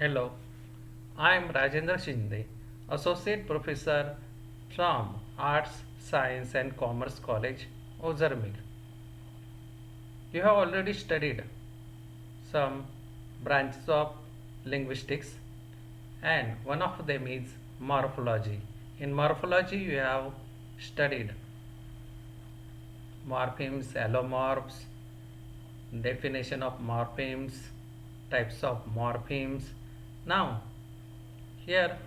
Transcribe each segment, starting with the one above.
Hello, I am Rajendra Shinde, Associate Professor from Arts, Science and Commerce College, Ozarmir. You have already studied some branches of linguistics, and one of them is morphology. In morphology, you have studied morphemes, allomorphs, definition of morphemes, types of morphemes. Now, here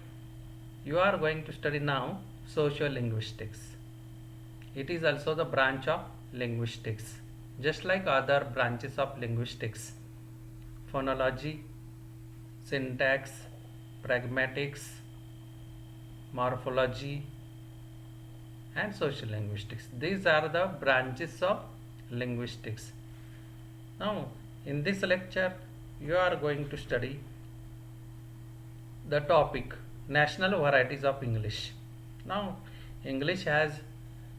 you are going to study now sociolinguistics. It is also the branch of linguistics, just like other branches of linguistics: phonology, syntax, pragmatics, morphology, and sociolinguistics. These are the branches of linguistics. Now, in this lecture, you are going to study the topic national varieties of English. Now, English has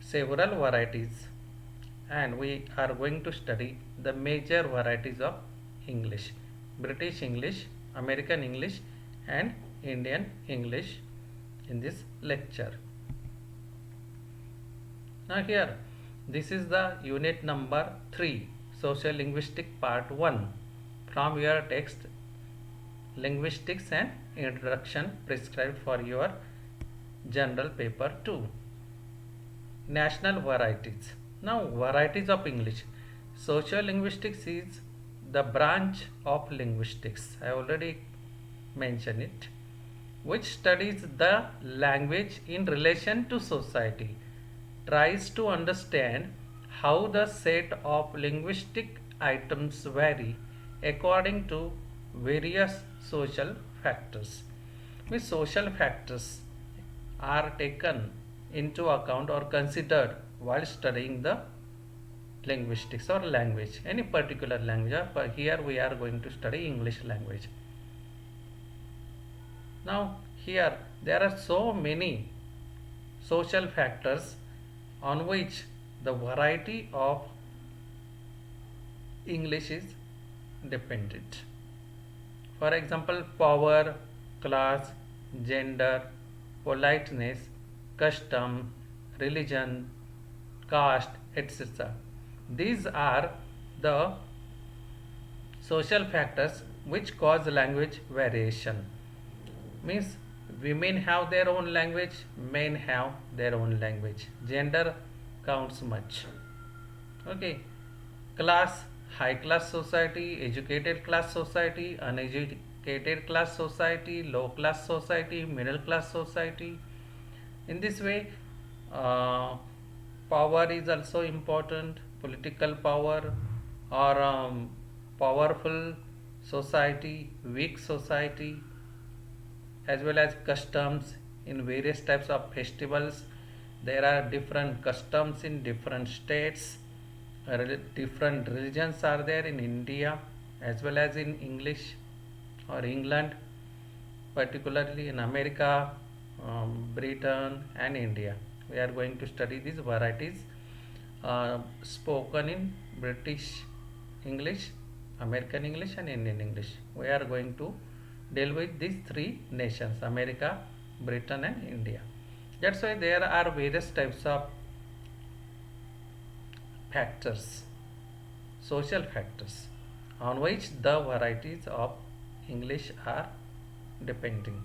several varieties, and we are going to study the major varieties of English: British English, American English, and Indian English in this lecture. Now, here this is the unit number 3, Social Linguistic Part 1, from your text Linguistics and Introduction, prescribed for your General Paper 2. National varieties. Now, varieties of English. Sociolinguistics is the branch of linguistics. I already mentioned it, which studies the language in relation to society, tries to understand how the set of linguistic items vary according to various social factors. Which social factors are taken into account or considered while studying the linguistics or language, any particular language. But here we are going to study English language. Now, here there are so many social factors on which the variety of English is dependent. For example, power, class, gender, politeness, custom, religion, caste, etc. These are the social factors which cause language variation. Means women have their own language, men have their own language. Gender counts much. Okay. Class: high class society, educated class society, uneducated class society, low class society, middle class society. In this way, uh, power is also important. Political power, or powerful society, weak society, as well as customs in various types of festivals. There are different customs in different states. Different religions are there in India as well as in English or England, particularly in America, Britain, and India. We are going to study these varieties spoken in British English, American English, and Indian English. We are going to deal with these three nations: America, Britain, and India. That's why there are various types of factors, social factors, on which the varieties of English are depending.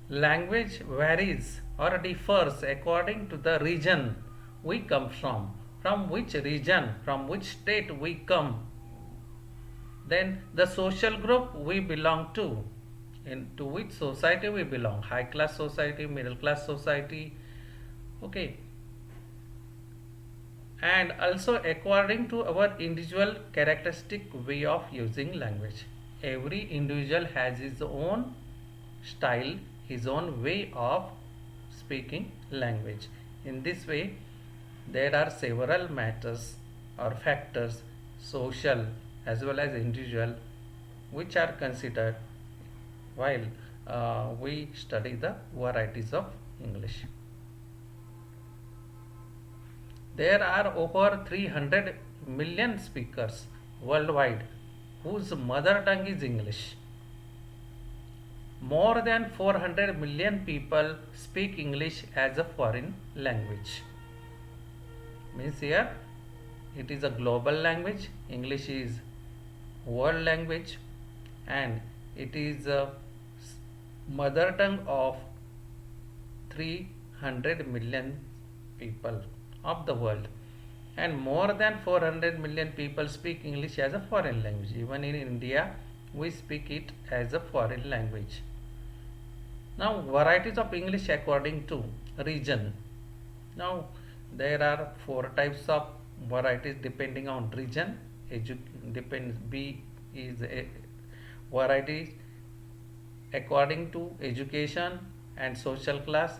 Language varies or differs according to the region we come from which region, from which state we come, then the social group we belong to, into which society we belong: high class society, middle class society. Okay. And also according to our individual characteristic way of using language. Every individual has his own style, his own way of speaking language. In this way, there are several matters or factors, social as well as individual, which are considered while we study the varieties of English. There are over 300 million speakers worldwide, whose mother tongue is English. More than 400 million people speak English as a foreign language. Means here it is a global language. English is world language, and it is a mother tongue of 300 million people of the world, and more than 400 million people speak English as a foreign language. Even in India we speak it as a foreign language. Now, varieties of English according to region. Now there are four types of varieties depending on region. Depends. B is a variety according to education and social class.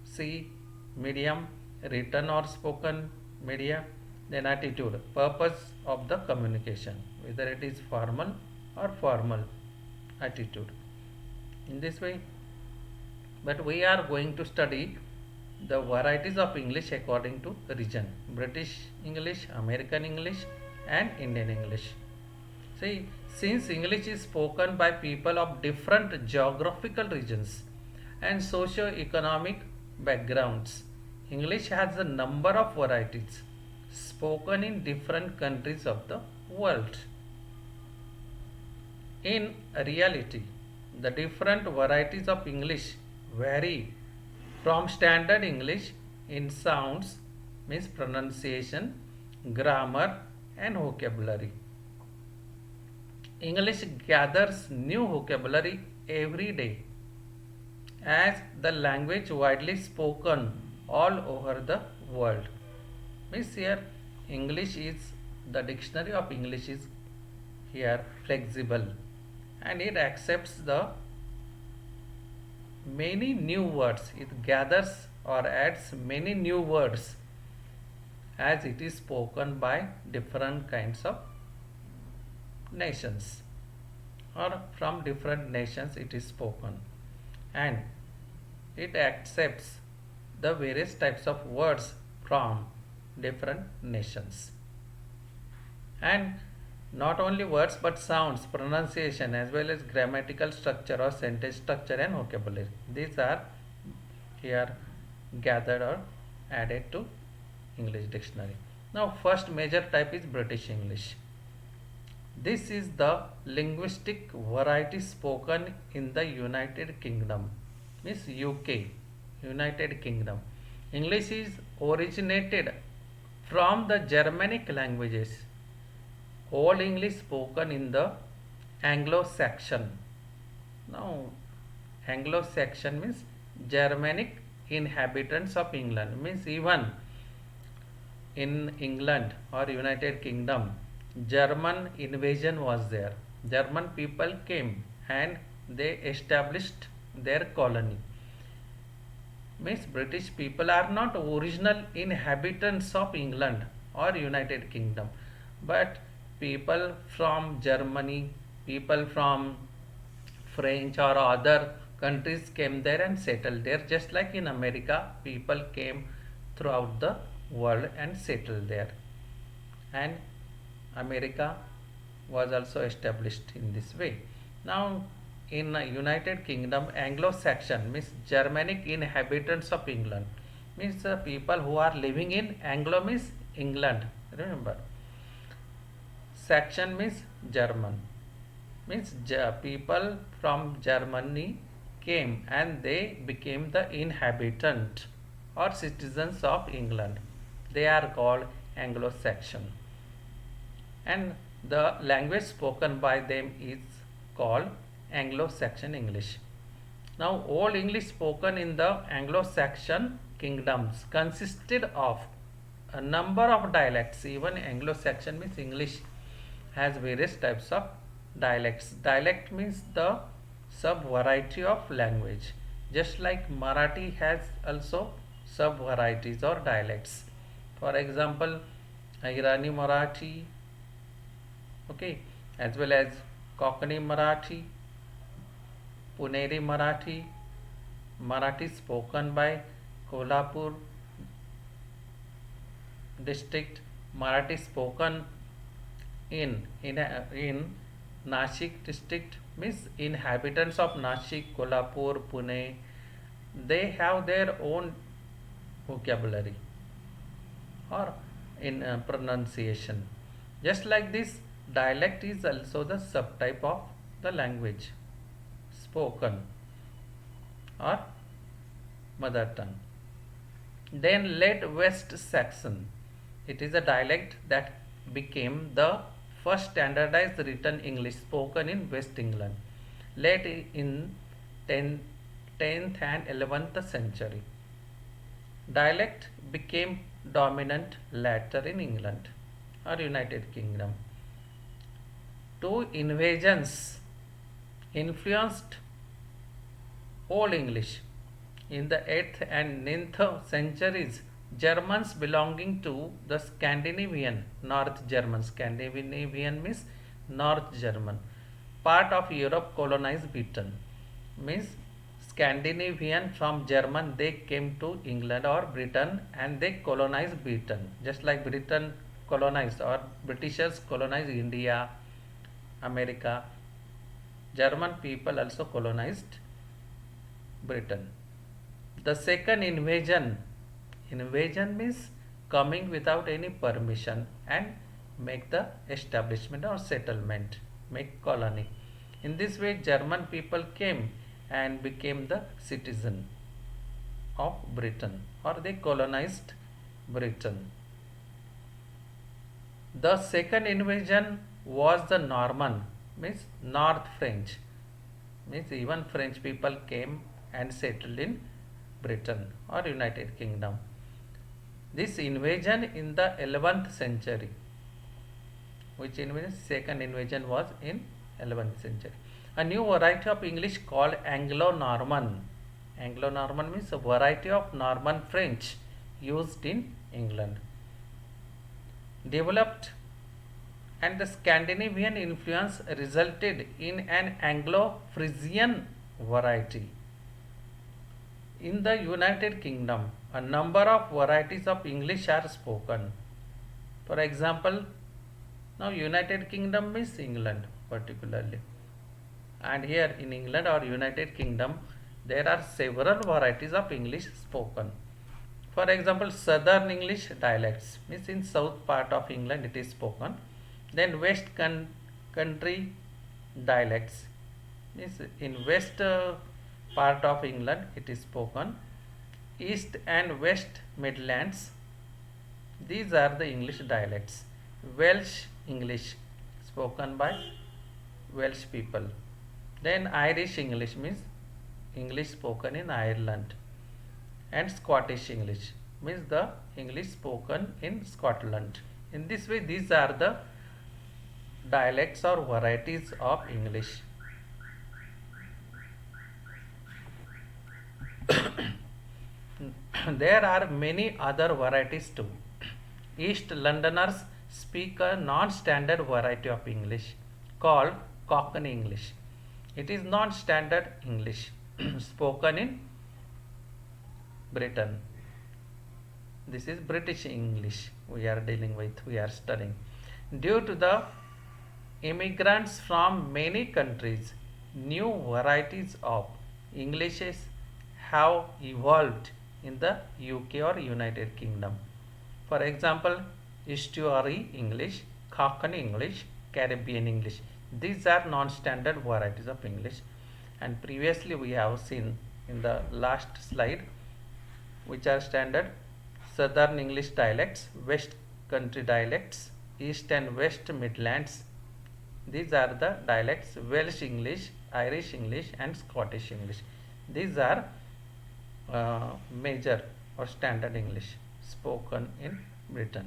C, medium, written or spoken media. Then attitude, purpose of the communication, whether it is formal or formal attitude. In this way, but we are going to study the varieties of English according to region: British English, American English, and Indian English. See, since English is spoken by people of different geographical regions and socio-economic backgrounds, English has a number of varieties spoken in different countries of the world. In reality, the different varieties of English vary from standard English in sounds, means pronunciation, grammar, and vocabulary. English gathers new vocabulary every day as the language widely spoken all over the world. Means here English is, the dictionary of English is here flexible, and it accepts the many new words. It gathers or adds many new words as it is spoken by different kinds of nations, or from different nations it is spoken, and it accepts the various types of words from different nations. And not only words but sounds, pronunciation, as well as grammatical structure or sentence structure and vocabulary, these are here gathered or added to English dictionary. Now first major type is British English. This is the linguistic variety spoken in the United Kingdom, means UK, United Kingdom. English is originated from the Germanic languages. Old English spoken in the Anglo-Saxon. Now, Anglo-Saxon means Germanic inhabitants of England. Means even in England or United Kingdom, German invasion was there. German people came and they established their colony. Means British people are not original inhabitants of England or United Kingdom, but people from Germany, people from French or other countries came there and settled there, just like in America people came throughout the world and settled there, and America was also established in this way. Now in United Kingdom, Anglo-Saxon means Germanic inhabitants of England, means people who are living in, Anglo means England, remember, Saxon means German, means people from Germany came and they became the inhabitant or citizens of England. They are called Anglo-Saxon, and the language spoken by them is called Anglo-Saxon English. Now Old English spoken in the Anglo-Saxon kingdoms consisted of a number of dialects. Even Anglo-Saxon means English has various types of dialects. Dialect means the sub variety of language, just like Marathi has also sub varieties or dialects. For example, Irani Marathi, okay, as well as Konkani Marathi, Puneri Marathi, Marathi spoken by Kolhapur district, Marathi spoken in Nashik district means inhabitants of Nashik, Kolhapur, Pune, they have their own vocabulary or in pronunciation. Just like this, dialect is also the subtype of the language spoken or mother tongue. Then late West Saxon. It is a dialect that became the first standardized written English spoken in West England late in 10th and 11th century. Dialect became dominant later in England or United Kingdom. Two invasions influenced Old English. In the 8th and 9th centuries, Germans belonging to the Scandinavian, North German, Scandinavian means North German, part of Europe colonized Britain. Means Scandinavian from German, they came to England or Britain and they colonized Britain. Just like Britain colonized or Britishers colonized India, America, German people also colonized Britain. The second invasion means coming without any permission and make the establishment or settlement, make colony. In this way, German people came and became the citizen of Britain or they colonized Britain. The second invasion was the Norman, means North French, means even French people came and settled in Britain or United Kingdom. This invasion in the 11th century, which invasion, second invasion was in 11th century. A new variety of English called Anglo-Norman. Anglo-Norman means a variety of Norman French used in England. Developed, and the Scandinavian influence resulted in an Anglo-Frisian variety. In the United Kingdom, a number of varieties of English are spoken. For example, now United Kingdom means England particularly. And here in England or United Kingdom, there are several varieties of English spoken. For example, Southern English dialects means in south part of England it is spoken. Then West Country dialects means in west part of England it is spoken. East and West Midlands, these are the English dialects. Welsh English spoken by Welsh people. Then Irish English means English spoken in Ireland. And Scottish English means the English spoken in Scotland. In this way, these are the dialects or varieties of English. There are many other varieties too. East Londoners speak a non-standard variety of English called Cockney English. It is non-standard English spoken in Britain. This is British English we are dealing with, we are studying. Due to the immigrants from many countries, new varieties of Englishes have evolved in the UK or United Kingdom. For example, Estuary English, Cockney English, Caribbean English. These are non-standard varieties of English. And previously we have seen in the last slide which are standard Southern English dialects, West Country dialects, East and West Midlands. These are the dialects Welsh English, Irish English and Scottish English. These are major or standard English spoken in Britain.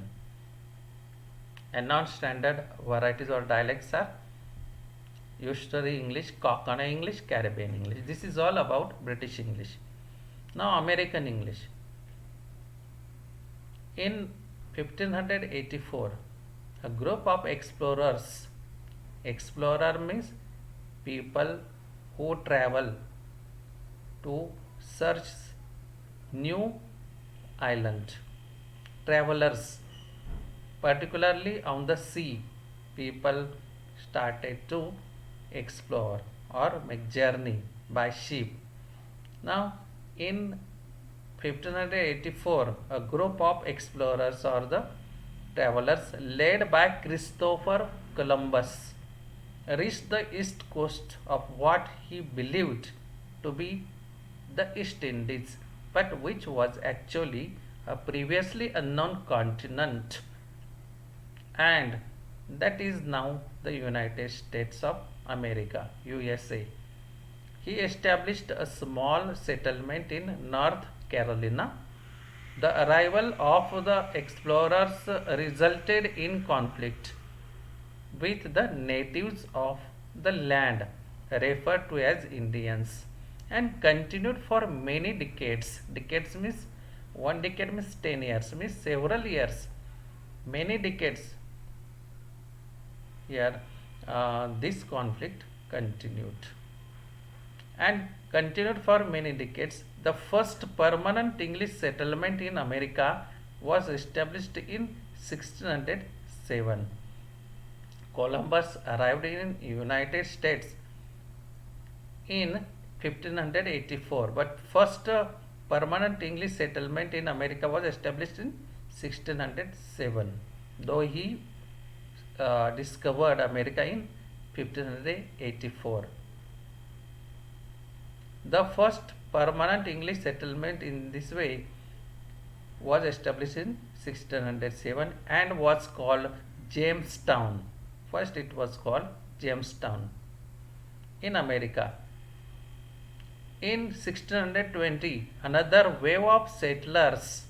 And non-standard varieties or dialects are Estuary English, Cockney English, Caribbean English. This is all about British English. Now American English. In 1584, a group of explorers, explorer means people who travel to search new island, travelers, particularly on the sea, people started to explore or make journey by ship. Now, in 1584, a group of explorers or the travelers led by Christopher Columbus reached the east coast of what he believed to be the East Indies, but which was actually a previously unknown continent, and that is now the United States of America, USA. He established a small settlement in North Carolina. The arrival of the explorers resulted in conflict with the natives of the land referred to as Indians and continued for many decades. Decades means one decade means 10 years, means several years, many decades. Here, this conflict continued and continued for many decades. The first permanent English settlement in America was established in 1607. Columbus arrived in United States in 1584, but first permanent English settlement in America was established in 1607, though he discovered America in 1584. The first permanent English settlement in this way was established in 1607 and was called Jamestown. First it was called Jamestown in America. In 1620, another wave of settlers,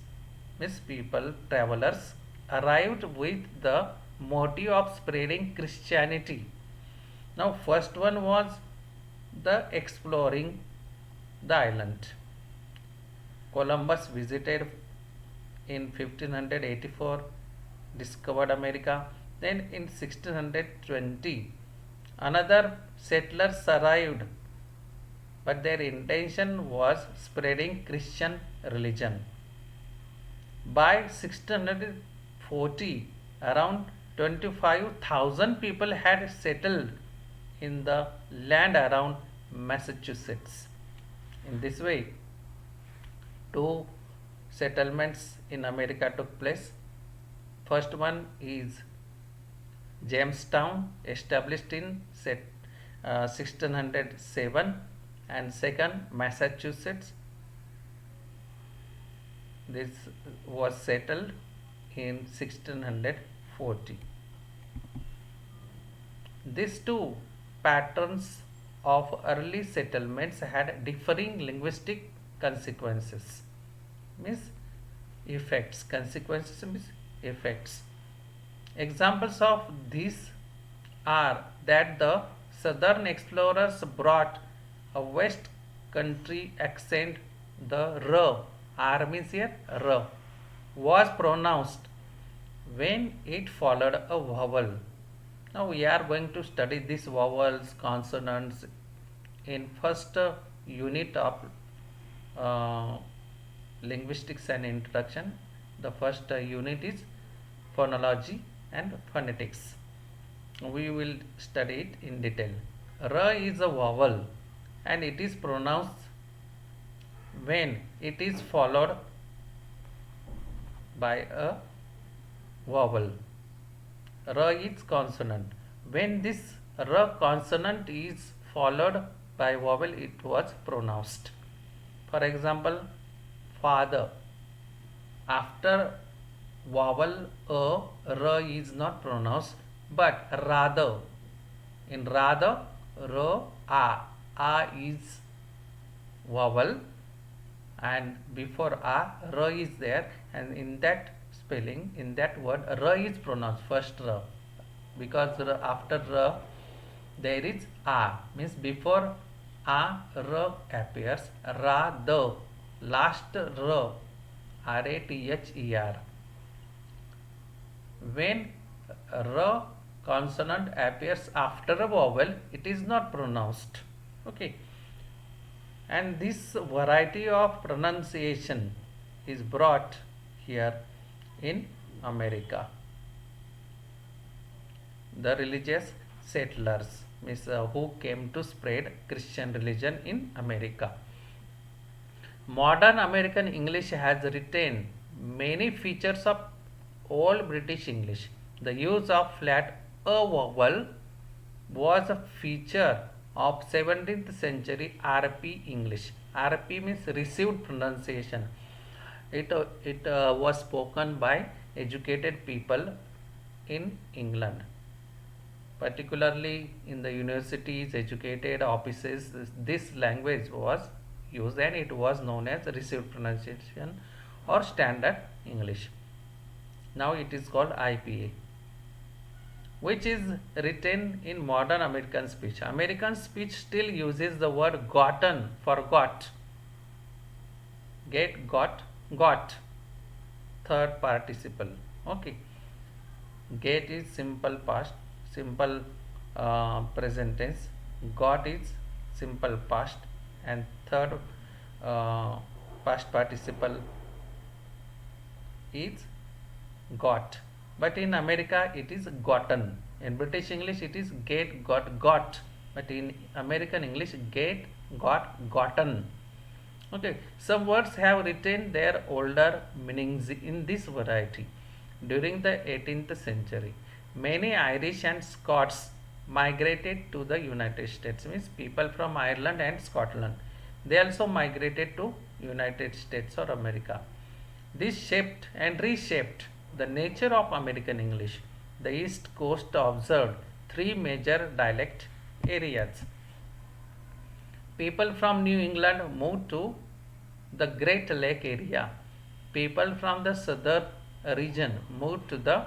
means people, travelers, arrived with the motive of spreading Christianity. Now, first one was the exploring the island. Columbus visited in 1584, discovered America. Then in 1620, another settlers arrived, but their intention was spreading Christian religion. By 1640, around 25,000 people had settled in the land around Massachusetts. In this way, two settlements in America took place. First one is Jamestown, established in 1607, and second Massachusetts. This was settled in 1640. These two patterns of early settlements had differing linguistic consequences, means effects. Consequences means effects. Examples of these are that the southern explorers brought a west country accent. The R means here R, was pronounced when it followed a vowel. Now we are going to study these vowels, consonants in first unit of linguistics and introduction. The first unit is phonology and phonetics. We will study it in detail. R is a vowel and it is pronounced when it is followed by a vowel. R is consonant. When this R consonant is followed by vowel, it was pronounced. For example, father. After vowel R is not pronounced, but rather. In rather, A is vowel, and before R is there, and in that spelling, in that word, R is pronounced, first R, because after R there is A, means before A, R appears, rather, last R, R-A-T-H-E-R. When R consonant appears after a vowel, it is not pronounced. Okay. And this variety of pronunciation is brought here in America. The religious settlers. means who came to spread Christian religion in America. Modern American English has retained many features of Old British English. The use of flat a vowel was a feature of 17th century RP English. RP means received pronunciation. It was spoken by educated people in England, particularly in the universities, educated offices. This language was used and it was known as received pronunciation or standard English. Now it is called IPA, which is written in modern American speech. American speech still uses the word gotten for got. Get, got. Third participle. Okay. Get is simple past, simple present tense. Got is simple past, and third past participle is got. But in America it is gotten. In British English it is get, got. But in American English, get, got, gotten. Okay, some words have retained their older meanings in this variety. During the 18th century, many Irish and Scots migrated to the United States, means people from Ireland and Scotland. They also migrated to United States or America. This shaped and reshaped the nature of American English. The East Coast observed three major dialect areas. People from New England moved to the Great Lake area. People from the southern region moved to the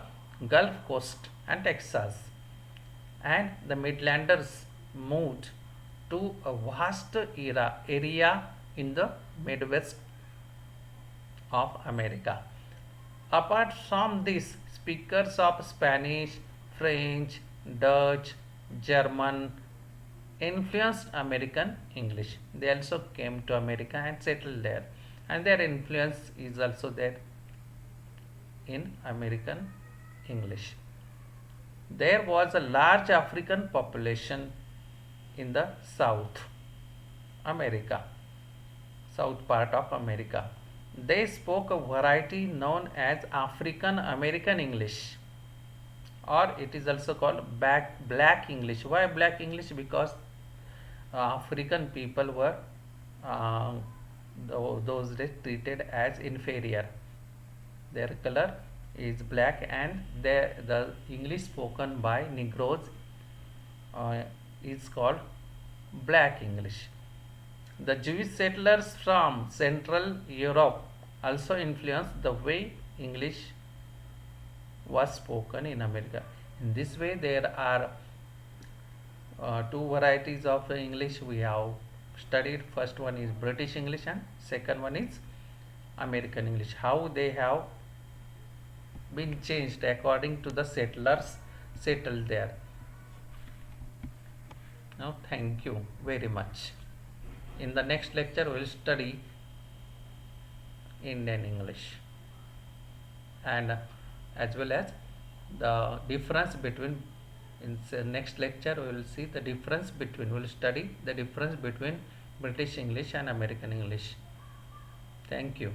Gulf Coast and Texas. And the Midlanders moved to a vast area in the Midwest of America. Apart from this, speakers of Spanish, French, Dutch, German influenced American English. They also came to America and settled there, and their influence is also there in American English. There was a large African population in the South America, south part of America. They spoke a variety known as African American English, or it is also called black English. Why black English? Because African people were uh, those days treated as inferior. Their color is black, and the English spoken by Negroes is called black English. The Jewish settlers from Central Europe also influenced the way English was spoken in America. In this way, there are two varieties of English we have studied. First one is British English and second one is American English. How they have been changed according to the settlers settled there. Now, thank you very much. In the next lecture, we will study Indian English, and as well as the difference between. In the next lecture, we will see the difference between. We will study the difference between British English and American English. Thank you.